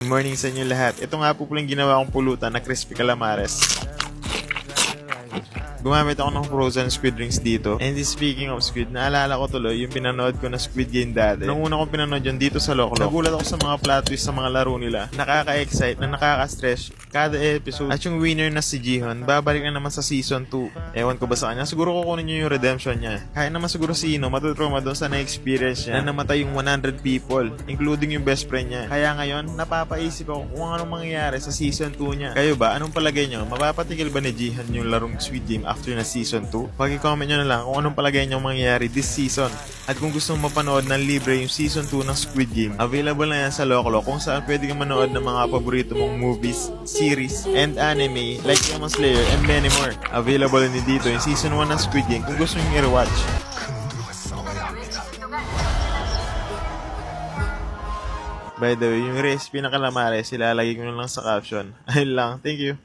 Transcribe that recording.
Good morning sa inyo lahat. Ito nga po palang ginawa kong pulutan na crispy calamares. Gumamit ako ng frozen squid rings dito. And speaking of squid, naalala ko tuloy yung pinanood ko na Squid Game dati. Nung una kong pinanood yun dito sa Loklo, nagulat ako sa mga plot twist sa mga laro nila. Nakaka-excite na nakaka-stress kada episode. At yung winner na si Jihon, babalik na naman sa season 2. Ewan ko ba sa kanya? Siguro kukunin nyo yung redemption niya. Kaya naman siguro si Ino matutrauma doon sa na-experience niya na namatay yung 100 people, including yung best friend niya. Kaya ngayon, napapaisip ako kung anong mangyayari sa season 2 niya. Kayo ba? Anong palagay nyo? Mapapatigil ba ni Jihon yung larong Squid Game after na season 2? Pag-comment nyo na lang kung anong palagay nyo mangyayari this season. At kung gusto mo mapanood ng libre yung season 2 ng Squid Game, available na yan sa Loklo kung saan pwede kang manood ng mga paborito mong movies, series, and anime like Demon Slayer and many more. Available din dito yung season 1 ng Squid Game kung gusto nyo i-rewatch. By the way, yung recipe ng calamares, ilalagay ko na lang sa caption. Ayun lang, thank you.